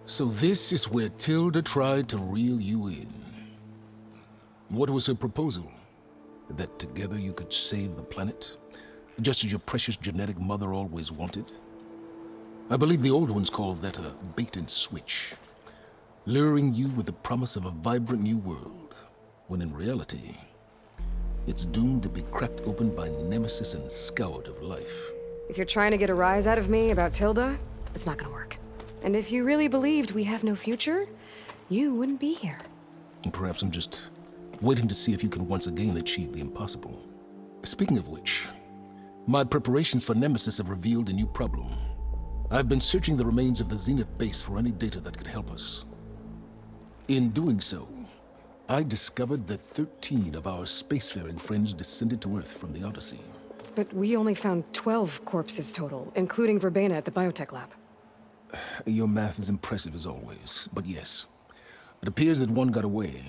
So this is where Tilda tried to reel you in. What was her proposal? That together you could save the planet? Just as your precious genetic mother always wanted? I believe the old ones called that a bait and switch. Luring you with the promise of a vibrant new world, when in reality, it's doomed to be cracked open by nemesis and scoured of life. If you're trying to get a rise out of me about Tilda, it's not gonna work. And if you really believed we have no future, you wouldn't be here. And perhaps I'm just waiting to see if you can once again achieve the impossible. Speaking of which, my preparations for Nemesis have revealed a new problem. I've been searching the remains of the Zenith base for any data that could help us. In doing so, I discovered that 13 of our spacefaring friends descended to Earth from the Odyssey. But we only found 12 corpses total, including Verbena at the biotech lab. Your math is impressive as always, but yes, it appears that one got away.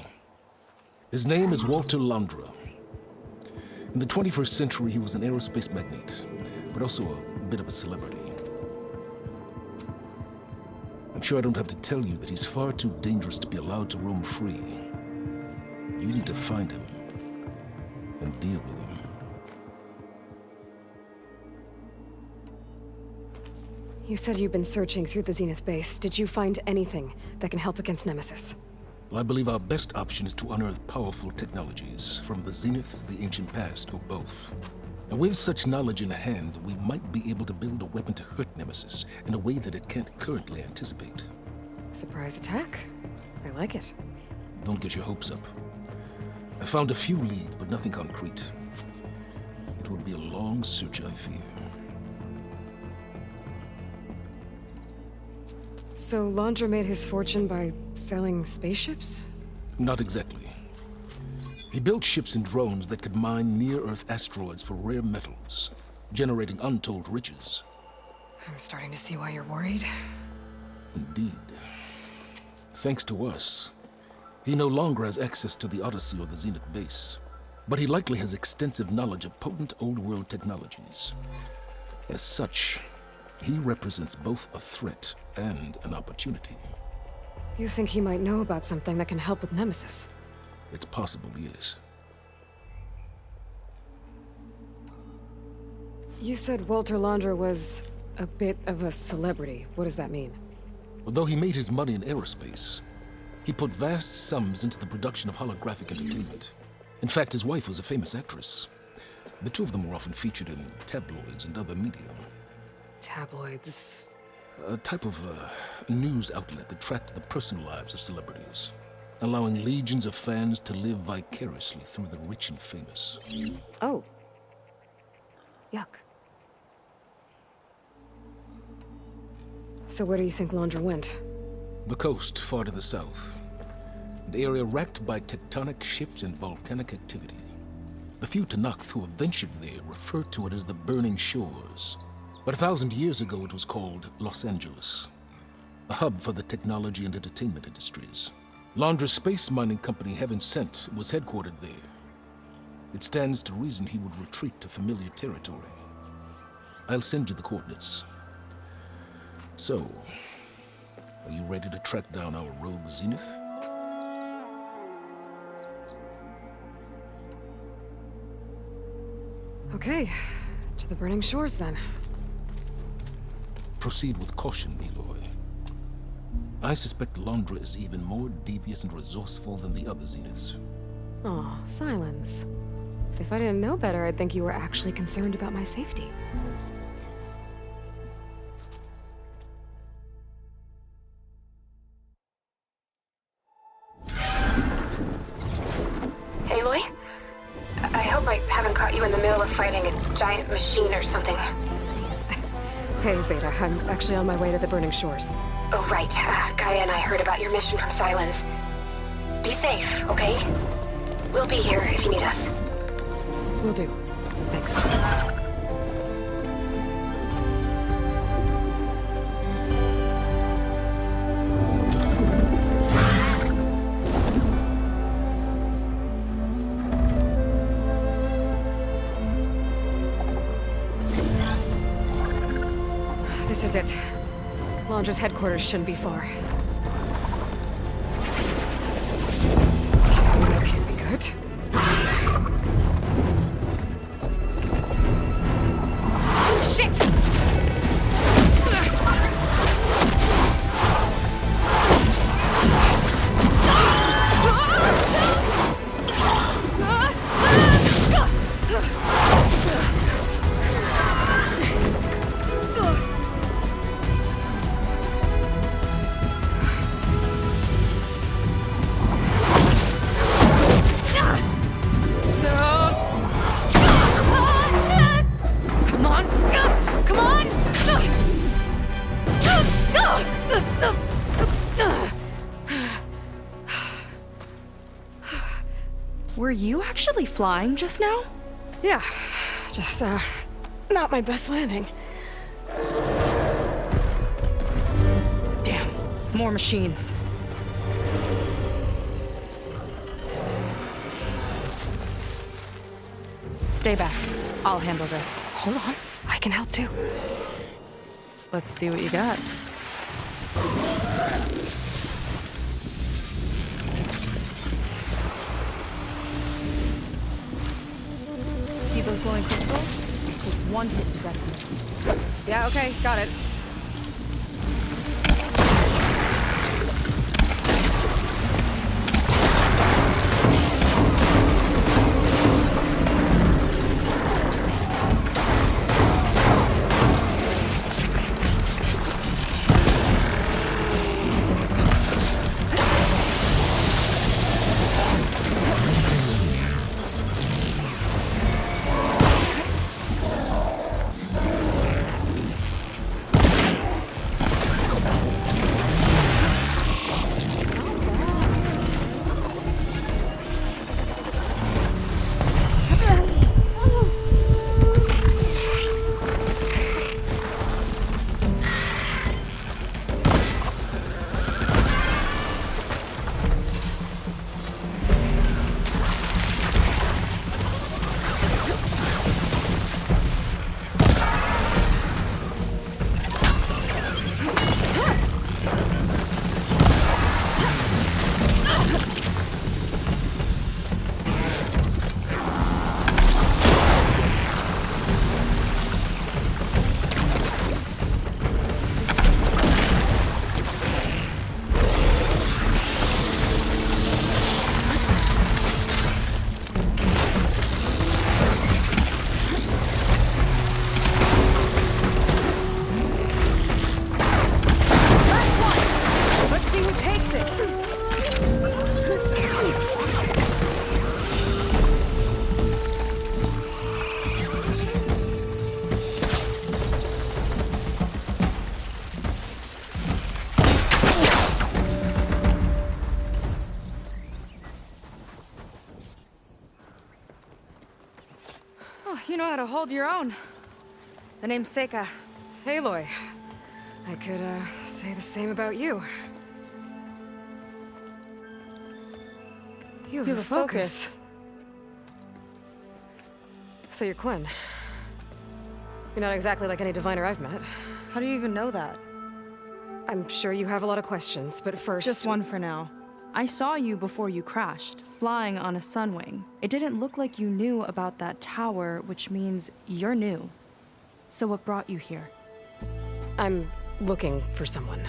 His name is Walter Londra. In the 21st century, he was an aerospace magnate, but also a bit of a celebrity. I'm sure I don't have to tell you that he's far too dangerous to be allowed to roam free. You need to find him and deal with him. You said you've been searching through the Zenith base. Did you find anything that can help against Nemesis? Well, I believe our best option is to unearth powerful technologies from the Zeniths, the ancient past, or both. And with such knowledge in hand, we might be able to build a weapon to hurt Nemesis in a way that it can't currently anticipate. Surprise attack? I like it. Don't get your hopes up. I found a few leads, but nothing concrete. It will be a long search, I fear. So Londra made his fortune by selling spaceships? Not exactly. He built ships and drones that could mine near-Earth asteroids for rare metals, generating untold riches. I'm starting to see why you're worried. Indeed. Thanks to us, he no longer has access to the Odyssey or the Zenith base, but he likely has extensive knowledge of potent old-world technologies. As such, he represents both a threat and an opportunity. You think he might know about something that can help with Nemesis? It's possible, yes. You said Walter Londra was a bit of a celebrity. What does that mean? Although he made his money in aerospace, he put vast sums into the production of holographic entertainment. In fact, his wife was a famous actress. The two of them were often featured in tabloids and other media. Tabloids? A type of news outlet that tracked the personal lives of celebrities, allowing legions of fans to live vicariously through the rich and famous. Oh. Yuck. So where do you think Londra went? The coast, far to the south. An area racked by tectonic shifts and volcanic activity. The few Tanakh who have ventured there refer to it as the Burning Shores. But 1,000 years ago it was called Los Angeles, a hub for the technology and entertainment industries. Londra's space mining company, Heaven Sent, was headquartered there. It stands to reason he would retreat to familiar territory. I'll send you the coordinates. So, are you ready to track down our rogue Zenith? Okay, to the Burning Shores then. Proceed with caution, Aloy. I suspect Londra is even more devious and resourceful than the other Zeniths. Aw, Silence. If I didn't know better, I'd think you were actually concerned about my safety. Aloy? I hope I haven't caught you in the middle of fighting a giant machine or something. Hey, Beta, I'm actually on my way to the Burning Shores. Oh, right. Gaia and I heard about your mission from Silence. Be safe, okay? We'll be here if you need us. Will do. Thanks. This is it. Londra's headquarters shouldn't be far. Good. Shit! Come on! Come on! Were you actually flying just now? Yeah, just, not my best landing. Damn, more machines. Stay back. I'll handle this. Hold on, I can help too. Let's see what you got. See those glowing crystals? It takes one hit to detonate. Yeah, okay, got it. You know how to hold your own. The name's Seika. Aloy. I could, say the same about you. You have a focus. So you're Quinn. You're not exactly like any diviner I've met. How do you even know that? I'm sure you have a lot of questions, but first... Just one for now. I saw you before you crashed, flying on a sunwing. It didn't look like you knew about that tower, which means you're new. So what brought you here? I'm looking for someone.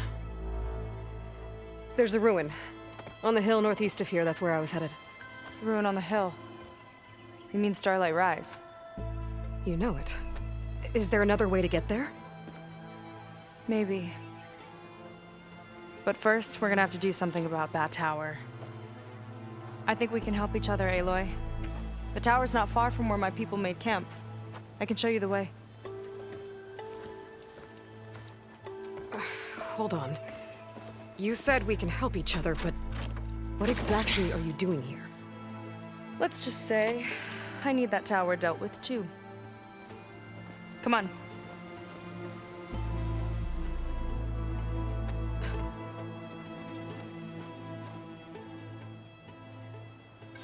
There's a ruin. On the hill northeast of here, that's where I was headed. Ruin on the hill. You mean Starlight Rise? You know it. Is there another way to get there? Maybe. But first, we're gonna have to do something about that tower. I think we can help each other, Aloy. The tower's not far from where my people made camp. I can show you the way. Hold on. You said we can help each other, but what exactly are you doing here? Let's just say, I need that tower dealt with too. Come on.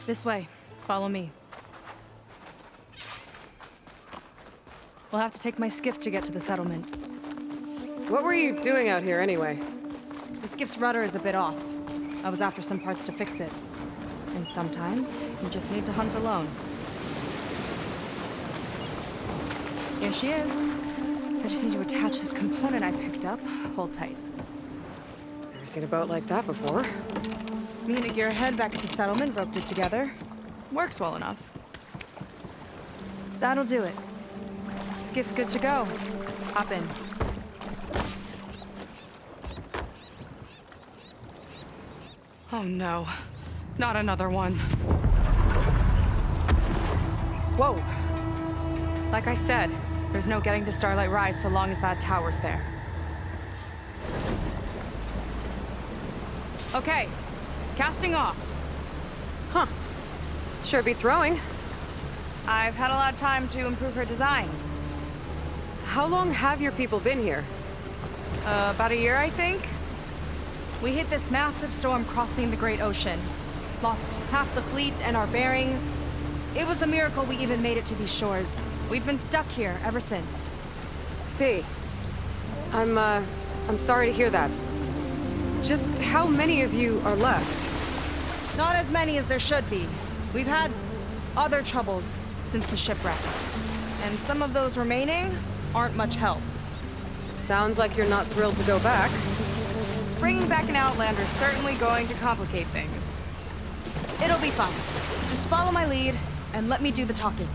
This way. Follow me. We'll have to take my skiff to get to the settlement. What were you doing out here anyway? The skiff's rudder is a bit off. I was after some parts to fix it. And sometimes, you just need to hunt alone. Here she is. I just need to attach this component I picked up. Hold tight. Never seen a boat like that before. Me and a gearhead back at the settlement roped it together. Works well enough. That'll do it. Skiff's good to go. Hop in. Oh no. Not another one. Whoa! Like I said, there's no getting to Starlight Rise so long as that tower's there. Okay, casting off. Huh. Sure beats rowing. I've had a lot of time to improve her design. How long have your people been here? About a year, I think. We hit this massive storm crossing the Great Ocean. Lost half the fleet and our bearings. It was a miracle we even made it to these shores. We've been stuck here ever since. See. I'm sorry to hear that. Just how many of you are left? Not as many as there should be. We've had other troubles since the shipwreck. And some of those remaining aren't much help. Sounds like you're not thrilled to go back. Bringing back an Outlander's certainly going to complicate things. It'll be fun. Just follow my lead and let me do the talking.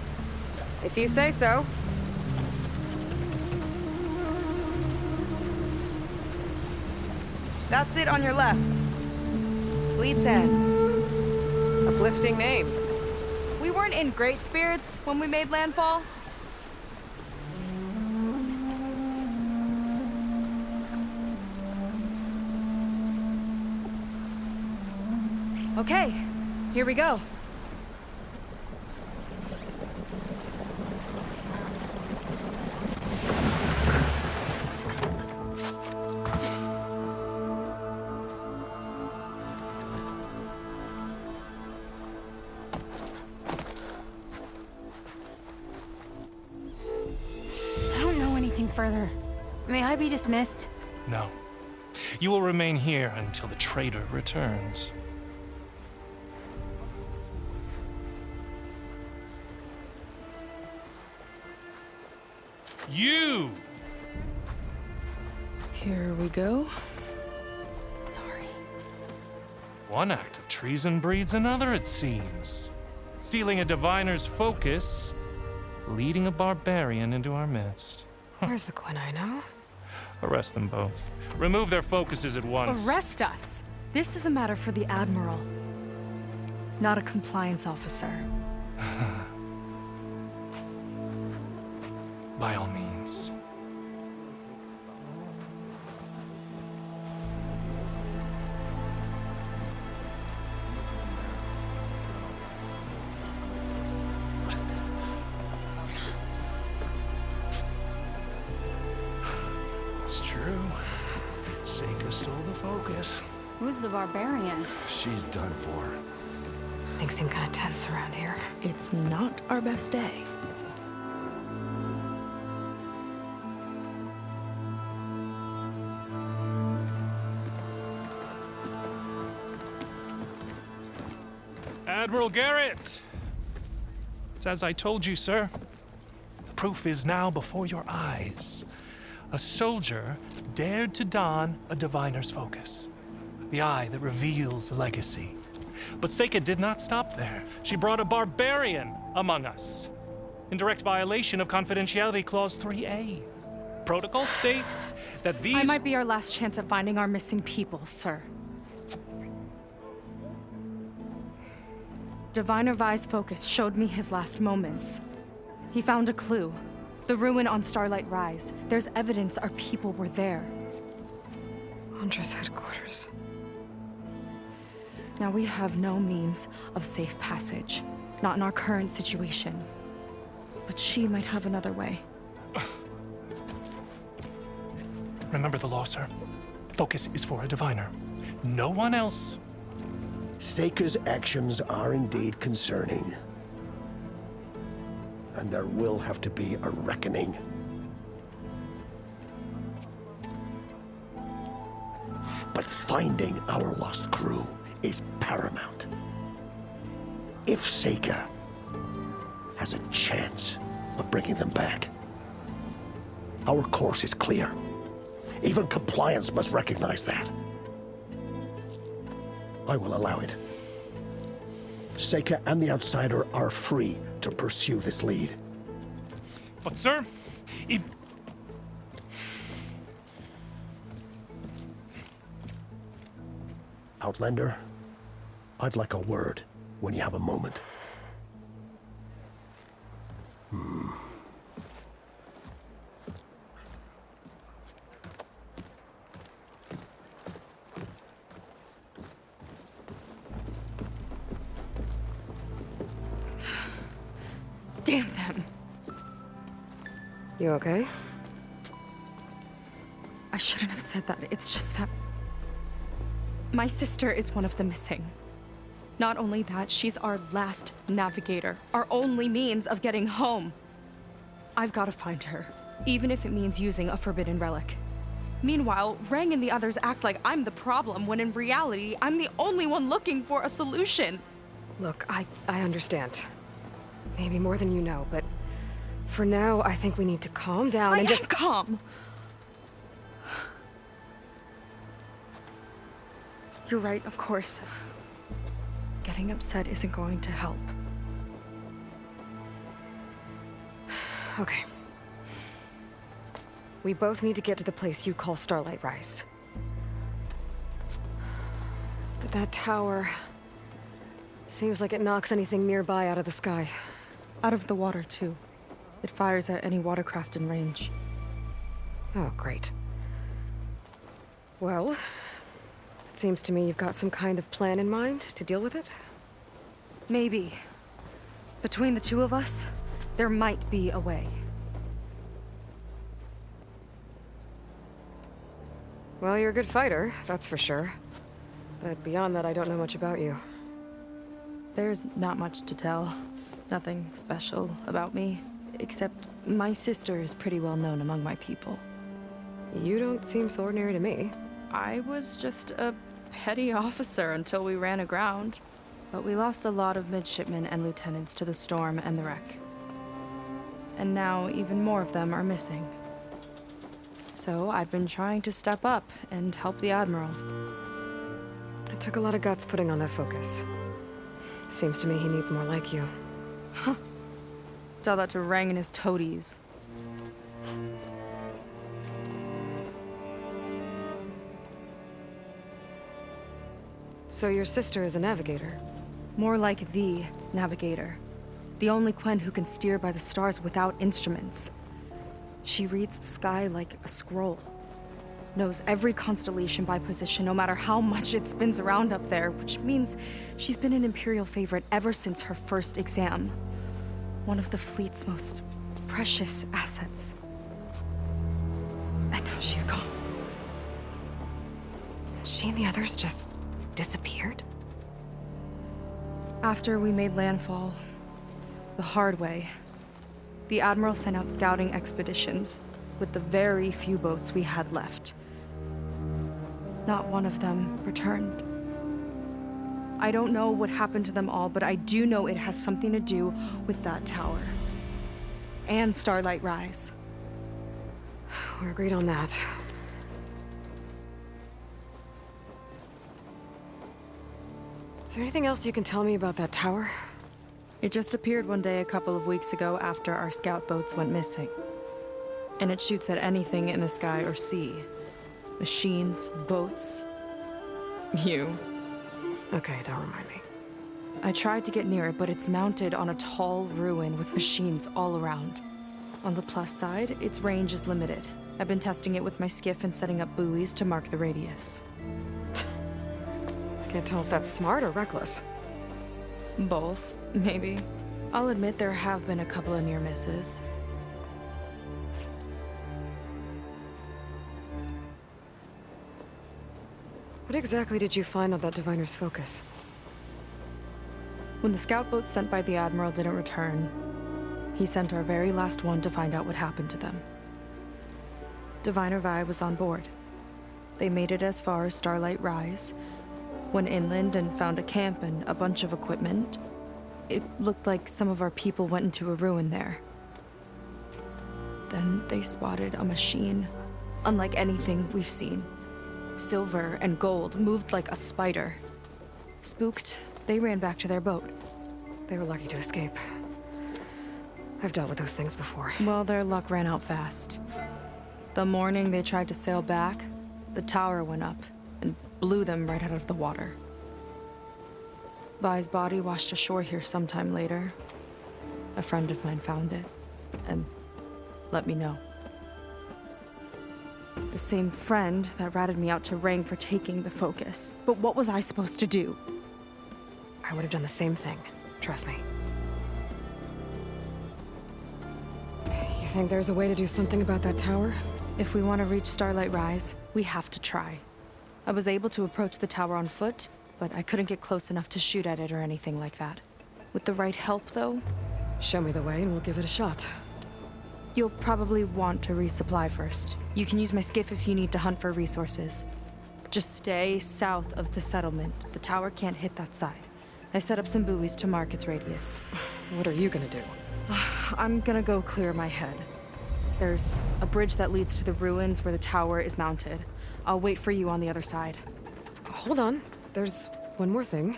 If you say so. That's it on your left. Fleet's End. Uplifting name. We weren't in great spirits when we made landfall. Okay, here we go. I don't know anything further. May I be dismissed? No. You will remain here until the traitor returns. You! Here we go. Sorry. One act of treason breeds another, it seems. Stealing a diviner's focus, leading a barbarian into our midst. Where's the Quinino? Arrest them both. Remove their focuses at once. Arrest us. This is a matter for the Admiral, not a compliance officer. By all means. It's true. Seika stole the focus. Who's the barbarian? She's done for. Things seem kind of tense around here. It's not our best day. Admiral Garrett! It's as I told you, sir. The proof is now before your eyes. A soldier dared to don a diviner's focus. The eye that reveals the legacy. But Seika did not stop there. She brought a barbarian among us. In direct violation of Confidentiality Clause 3A. Protocol states that these... I might be our last chance at finding our missing people, sir. Diviner Vi's focus showed me his last moments. He found a clue. The ruin on Starlight Rise. There's evidence our people were there. Huntress headquarters. Now we have no means of safe passage. Not in our current situation. But she might have another way. Remember the law, sir. Focus is for a diviner. No one else. Seika's actions are indeed concerning. And there will have to be a reckoning. But finding our lost crew is paramount. if Seika has a chance of bringing them back. Our course is clear. Even compliance must recognize that. I will allow it. Seika and the Outsider are free to pursue this lead. But, sir, if... Outlander, I'd like a word when you have a moment. Damn them. You okay? I shouldn't have said that. It's just that my sister is one of the missing. Not only that, she's our last navigator, our only means of getting home. I've got to find her, even if it means using a forbidden relic. Meanwhile, Rang and the others act like I'm the problem, when in reality, I'm the only one looking for a solution. Look, I understand. Maybe more than you know, but for now, I think we need to calm down and just... calm. You're right, of course. Getting upset isn't going to help. Okay. We both need to get to the place you call Starlight Rise. But that tower... seems like it knocks anything nearby out of the sky. Out of the water, too. It fires at any watercraft in range. Oh, great. Well, it seems to me you've got some kind of plan in mind to deal with it. Maybe. Between the two of us, there might be a way. Well, you're a good fighter, that's for sure. But beyond that, I don't know much about you. There's not much to tell. Nothing special about me. Except my sister is pretty well known among my people. You don't seem so ordinary to me. I was just a petty officer until we ran aground. But we lost a lot of midshipmen and lieutenants to the storm and the wreck. And now even more of them are missing. So I've been trying to step up and help the Admiral. It took a lot of guts putting on that focus. Seems to me he needs more like you. Tell that to Rang and his toadies. So your sister is a navigator? More like the navigator. The only Quen who can steer by the stars without instruments. She reads the sky like a scroll. Knows every constellation by position, no matter how much it spins around up there, which means she's been an Imperial favorite ever since her first exam. One of the fleet's most precious assets. And now she's gone. She and the others just disappeared? After we made landfall, the hard way, the Admiral sent out scouting expeditions with the very few boats we had left. Not one of them returned. I don't know what happened to them all, but I do know it has something to do with that tower. And Starlight Rise. We're agreed on that. Is there anything else you can tell me about that tower? It just appeared one day a couple of weeks ago after our scout boats went missing. And it shoots at anything in the sky or sea. Machines, boats, you. Okay, don't remind me. I tried to get near it, but it's mounted on a tall ruin with machines all around. On the plus side, its range is limited. I've been testing it with my skiff and setting up buoys to mark the radius. Can't tell if that's smart or reckless. Both, maybe. I'll admit there have been a couple of near misses. What exactly did you find on that diviner's focus? When the scout boat sent by the Admiral didn't return, he sent our very last one to find out what happened to them. Diviner Vi was on board. They made it as far as Starlight Rise, went inland and found a camp and a bunch of equipment, It looked like some of our people went into a ruin there. Then they spotted a machine, unlike anything we've seen. Silver and gold, moved like a spider. Spooked, they ran back to their boat. They were lucky to escape. I've dealt with those things before. Well, their luck ran out fast. The morning they tried to sail back, the tower went up and blew them right out of the water. Vi's body washed ashore here sometime later. A friend of mine found it and let me know. The same friend that ratted me out to Rang for taking the focus. But what was I supposed to do? I would have done the same thing. Trust me. You think there's a way to do something about that tower? If we want to reach Starlight Rise, we have to try. I was able to approach the tower on foot, but I couldn't get close enough to shoot at it or anything like that. With the right help, though, Show me the way and we'll give it a shot. you'll probably want to resupply first. You can use my skiff if you need to hunt for resources. Just stay south of the settlement. The tower can't hit that side. I set up some buoys to mark its radius. What are you gonna do? I'm gonna go clear my head. There's a bridge that leads to the ruins where the tower is mounted. I'll wait for you on the other side. Hold on. There's one more thing.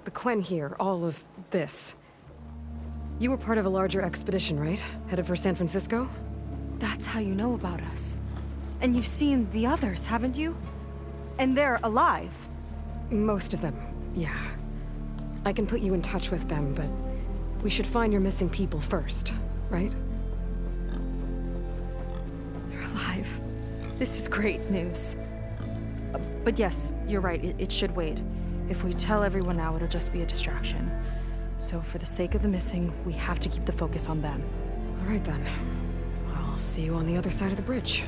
The Quen here, all of this. You were part of a larger expedition, right? Headed for San Francisco? That's how you know about us. And you've seen the others, haven't you? And they're alive. Most of them, yeah. I can put you in touch with them, but we should find your missing people first, right? They're alive. This is great news. But yes, you're right, it should wait. If we tell everyone now, it'll just be a distraction. So for the sake of the missing, we have to keep the focus on them. All right then. I'll see you on the other side of the bridge.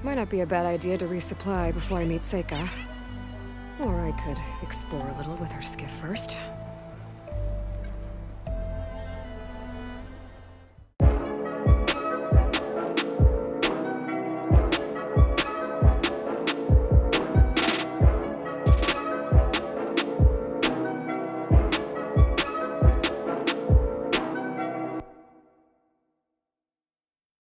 Might not be a bad idea to resupply before I meet Seika. Or I could explore a little with her skiff first.